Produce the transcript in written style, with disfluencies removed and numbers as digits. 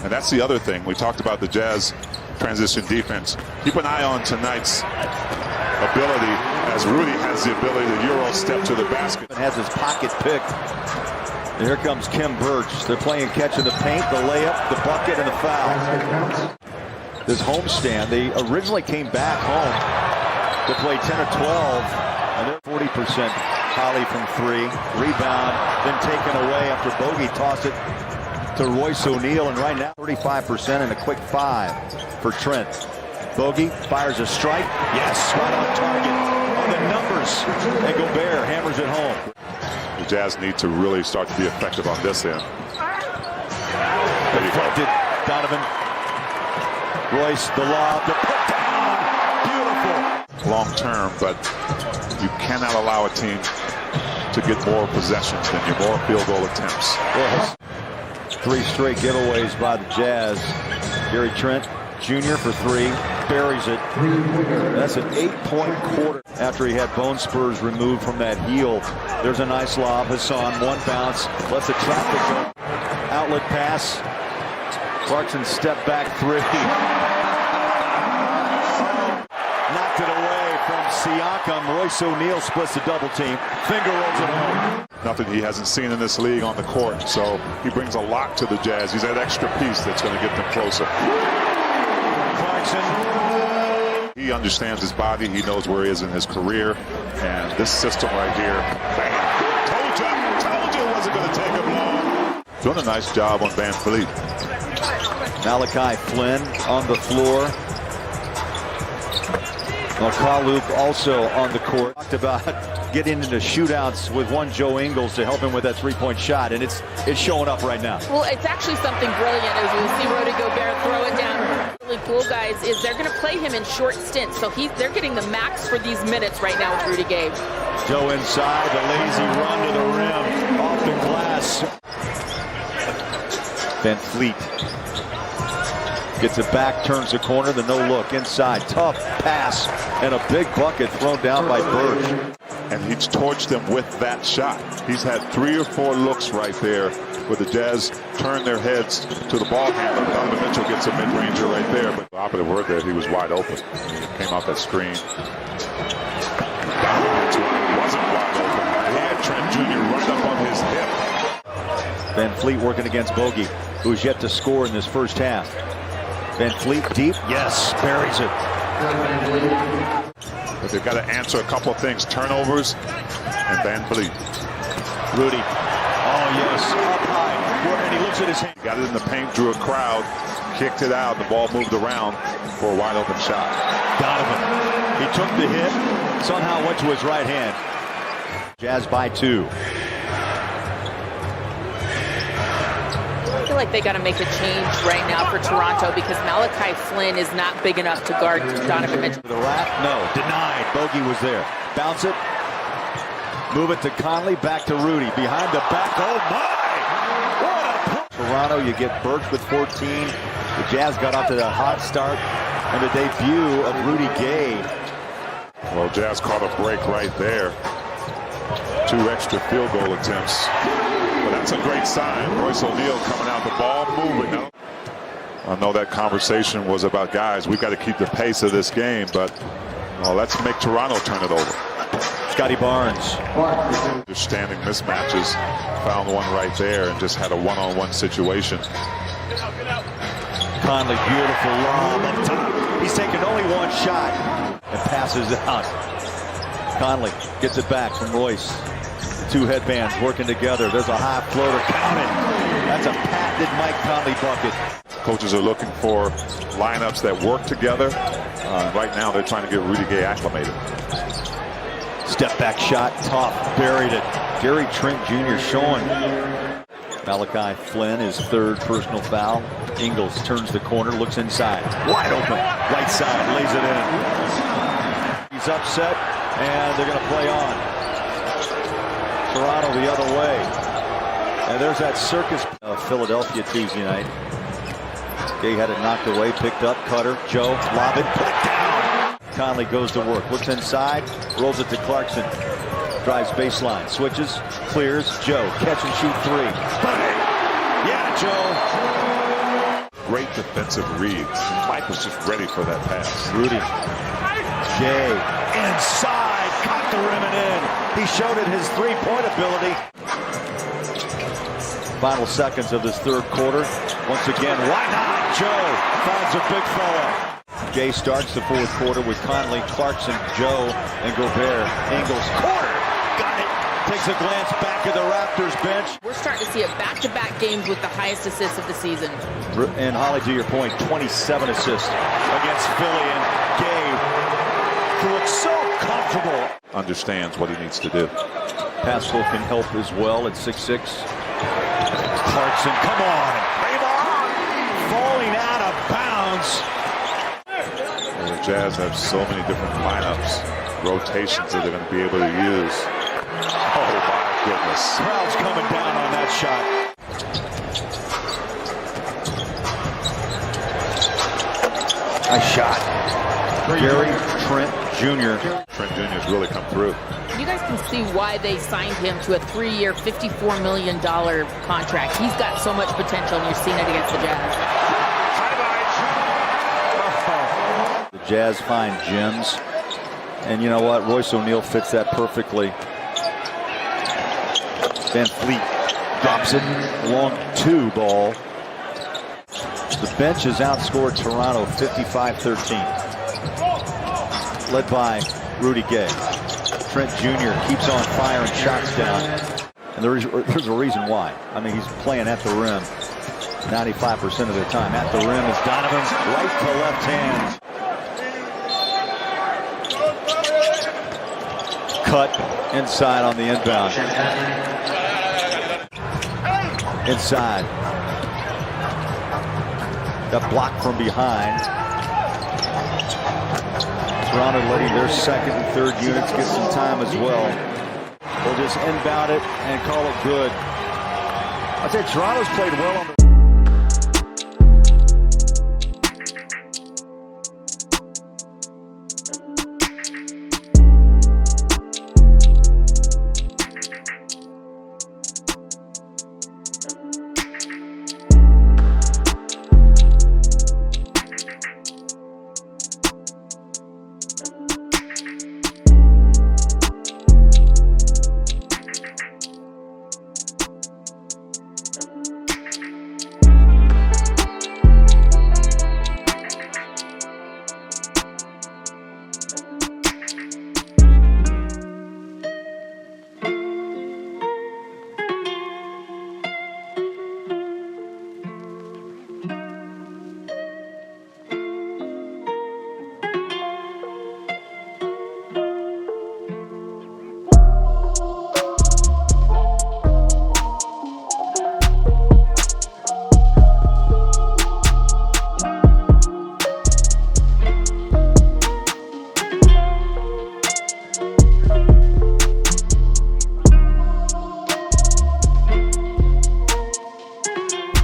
And that's the other thing. We talked about the Jazz transition defense. Keep an eye on tonight's ability, as Rudy has the ability to Euro step to the basket. Has his pocket picked. And here comes Kim Birch. They're playing catch in the paint, the layup, the bucket, and the foul. This homestand, they originally came back home to play 10 or 12, and they're 40%. Holly from 3, rebound, then taken away after Bogey tossed it to Royce O'Neal, and right now 35% and a quick 5 for Trent. Bogey fires a strike. Yes, right on target on the numbers. And Gobert hammers it home. The Jazz need to really start to be effective on this end. Deflected. Donovan. Royce, the lob, the put down. Beautiful. Long term, but you cannot allow a team to get more possessions than you, more field goal attempts. Well, 3 straight giveaways by the Jazz. Gary Trent Jr. for 3, buries it. That's an 8-point quarter after he had bone spurs removed from that heel. There's a nice lob. Hassan, one bounce, lets the traffic go. Outlet pass. Clarkson step back 3. Knocked it away from Siakam. Royce O'Neal splits the double team. Finger rolls it home. Nothing he hasn't seen in this league on the court, so he brings a lot to the Jazz. He's that extra piece that's going to get them closer. Clarkson. He understands his body. He knows where he is in his career. And this system right here, bam. Told you it wasn't going to take him long. Doing a nice job on Van Fleet. Malachi Flynn on the floor. Kaluk also on the court. Talked about getting into shootouts with one Joe Ingles to help him with that 3-point shot, and it's showing up right now. Well, it's actually something brilliant as we see Rudy Gobert throw it down. Really cool, guys, is they're going to play him in short stints, so they're getting the max for these minutes right now with Rudy Gabe. Joe inside, the lazy run to the rim, off the glass. Van Fleet gets it back, turns the corner, the no-look inside. Tough pass, and a big bucket thrown down by Birch. And he's torched them with that shot. He's had 3 or 4 looks right there where the Jazz turn their heads to the ball handler. Donovan Mitchell gets a mid-ranger right there, but the operative word there, he was wide open. He came out that screen. Donovan Mitchell wasn't wide open. He had Trent Jr. right up on his hip. Van Fleet working against Bogey, who's yet to score in this first half. Van Fleet deep, yes, buries it. But they've got to answer a couple of things. Turnovers and Van Fleet. Rudy, oh yes, up high, and he looks at his hand. Got it in the paint, drew a crowd, kicked it out, the ball moved around for a wide open shot. Donovan, he took the hit, somehow went to his right hand. Jazz by 2. I feel like they got to make a change right now for Toronto because Malachi Flynn is not big enough to guard Donovan Mitchell. The wrap, no, denied. Bogey was there. Bounce it. Move it to Conley, back to Rudy. Behind the back, oh my! What a Toronto, you get Birch with 14. The Jazz got off to that hot start. And the debut of Rudy Gay. Well, Jazz caught a break right there. 2 extra field goal attempts. But that's a great sign. Royce O'Neal coming out, the ball moving. I know that conversation was about, guys, we've got to keep the pace of this game, but well, let's make Toronto turn it over. Scotty Barnes. Understanding mismatches. Found one right there and just had a one-on-one situation. Conley, beautiful lob up top. He's taken only one shot and passes out. Conley gets it back from Royce. 2 headbands working together. There's a high floater. Count it. That's a patented Mike Conley bucket. Coaches are looking for lineups that work together. Right now, they're trying to get Rudy Gay acclimated. Step back shot, tough, buried it. Gary Trent Jr. showing. Malachi Flynn, his 3rd personal foul. Ingles turns the corner, looks inside. Wide open, right side, lays it in. He's upset, and they're going to play on. Toronto the other way. And there's that circus of Philadelphia Tuesday night. Gay had it knocked away, picked up, Cutter, Joe, lob it, put it down. Conley goes to work, looks inside, rolls it to Clarkson. Drives baseline, switches, clears, Joe, catch and shoot 3. Bang! Yeah, Joe. great defensive reads. Mike was just ready for that pass. Rudy. Jay inside, caught the rim and in. He showed it his three-point ability. Final seconds of this third quarter. Once again, why not? Joe finds a big fella. Jay starts the fourth quarter with Conley, Clarkson, Joe, and Gobert. Ingles, corner, got it. Takes a glance back at the Raptors bench. We're starting to see a back-to-back games with the highest assists of the season. And Holly, to your point, 27 assists against Philly, and Gay, who looks so comfortable, understands what he needs to do. Pascal can help as well at 6'6". Clarkson, come on, falling out of bounds. Well, the Jazz have so many different lineups, rotations that they're going to be able to use. Oh my goodness. Crowd's coming down on that shot. Nice shot. Gary Trent Jr. Trent Jr. has really come through. You guys can see why they signed him to a 3-year, $54 million contract. He's got so much potential, and you're seeing it against the Jazz. The Jazz find gems. And you know what? Royce O'Neal fits that perfectly. Van Fleet drops it. Long 2 ball. The bench has outscored Toronto 55-13. Led by Rudy Gay. Trent Jr. keeps on firing shots down. And there's a reason why. I mean, he's playing at the rim 95% of the time. At the rim is Donovan, right to left hand. Cut inside on the inbound. Inside. Got blocked from behind. Toronto letting their second and third units get some time as well. They'll just inbound it and call it good. I'd say Toronto's played well on the